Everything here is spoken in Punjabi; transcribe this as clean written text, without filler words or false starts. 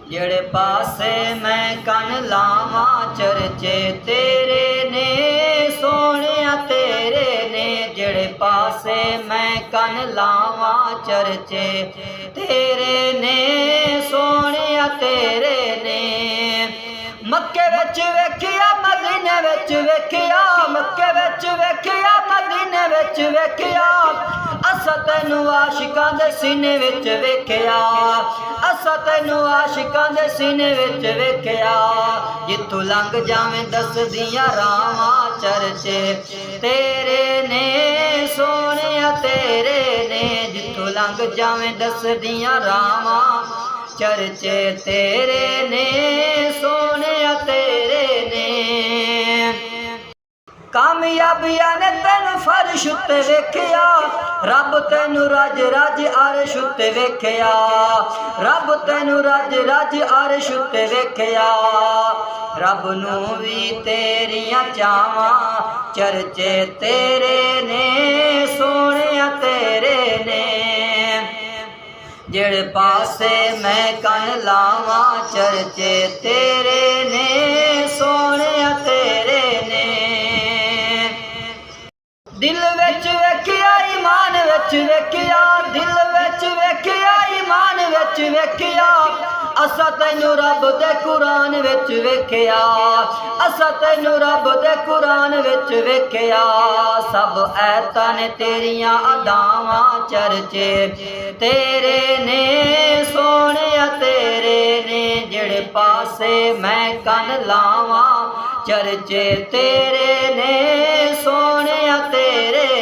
ਜਿਹੜੇ ਪਾਸੇ ਮੈਂ ਕੰਨ ਲਾਵਾਂ ਚਰਚੇ ਤੇਰੇ ਨੇ ਸੋਹਣਿਆ ਤੇਰੇ ਨੇ। ਜਿਹੜੇ ਪਾਸੇ ਮੈਂ ਕੰਨ ਲਾਵਾਂ ਚਰਚੇ ਤੇਰੇ ਨੇ ਸੋਹਣਿਆ ਤੇਰੇ ਨੇ। ਮੱਕੇ ਵਿੱਚ ਵੇਖਿਆ ਮਦੀਨੇ ਵਿੱਚ ਵੇਖਿਆ, ਮੱਕੇ ਵਿੱਚ ਵੇਖਿਆ ਮਦੀਨੇ ਵਿੱਚ ਵੇਖਿਆ। ਅਸਾਂ ਤੈਨੂੰ ਆਸ਼ਿਕਾਂ ਦੇ ਸੀਨੇ ਵਿੱਚ ਵੇਖਿਆ, ਅਸਾਂ ਤੈਨੂੰ ਆਸ਼ਿਕਾਂ ਦੇ ਸੀਨੇ ਵਿੱਚ ਵੇਖਿਆ। ਜਿੱਥੋਂ ਲੰਘ ਜਾਵੇਂ ਦੱਸਦੀਆਂ ਰਾਵਾਂ ਚਰਚੇ ਤੇਰੇ ਨੇ ਸੋਹਣਿਆ ਤੇਰੇ ਨੇ। ਜਿੱਥੋਂ ਲੰਘ ਜਾਵੇਂ ਦੱਸਦੀਆਂ ਰਾਵਾਂ ਚਰਚੇ ਤੇਰੇ ਨੇ ਸੋਹਣਿਆ ਤੇਰੇ ਨੇ। ਕਾਮਯਾਬੀਆਂ ਨੇ ਤੈਨੂੰ ਫਰਸ਼ ਉੱਤੇ ਵੇਖਿਆ, ਰੱਬ ਤੈਨੂੰ ਰਜ ਰਜ ਅਰਸ਼ ਉੱਤੇ ਵੇਖਿਆ, ਰੱਬ ਤੈਨੂੰ ਰਜ ਰਜ ਅਰਸ਼ ਉੱਤੇ ਵੇਖਿਆ। ਰੱਬ ਨੂੰ ਵੀ ਤੇਰੀਆਂ ਚਾਵਾਂ ਚਰਚੇ ਤੇਰੇ ਨੇ ਸੋਹਣਿਆ ਤੇਰੇ ਨੇ। ਜਿਹੜੇ ਪਾਸੇ ਮੈਂ ਕੰਨ ਲਾਵਾਂ ਚਰਚੇ ਤੇਰੇ ਨੇ ਸੋਹਣਿਆ ਤੇਰੇ ਨੇ। ਦਿਲ ਵਿੱਚ ਵੇਖਿਆ ਈਮਾਨ ਵਿੱਚ ਵੇਖਿਆ, ਦਿਲ ਵਿੱਚ ਵੇਖਿਆ ਈਮਾਨ ਵਿੱਚ ਵੇਖਿਆ। ਅਸਾਂ ਤੈਨੂੰ ਰੱਬ ਦੇ ਕੁਰਾਨ ਵਿੱਚ ਵੇਖਿਆ, ਅਸਾਂ ਤੈਨੂੰ ਰੱਬ ਦੇ ਕੁਰਾਨ ਵਿੱਚ ਵੇਖਿਆ। ਸਭ ਐਤਾਂ ਨੇ ਤੇਰੀਆਂ ਅਦਾਵਾਂ ਚਰਚੇ ਤੇਰੇ ਨੇ ਸੋਹਣਿਆ ਤੇਰੇ ਨੇ। ਜਿਹੜੇ ਪਾਸੇ ਮੈਂ ਕੰਨ ਲਾਵਾਂ ਚਰਚੇ ਤੇਰੇ ਨੇ ਸੋਹਣਿਆ ਤੇਰੇ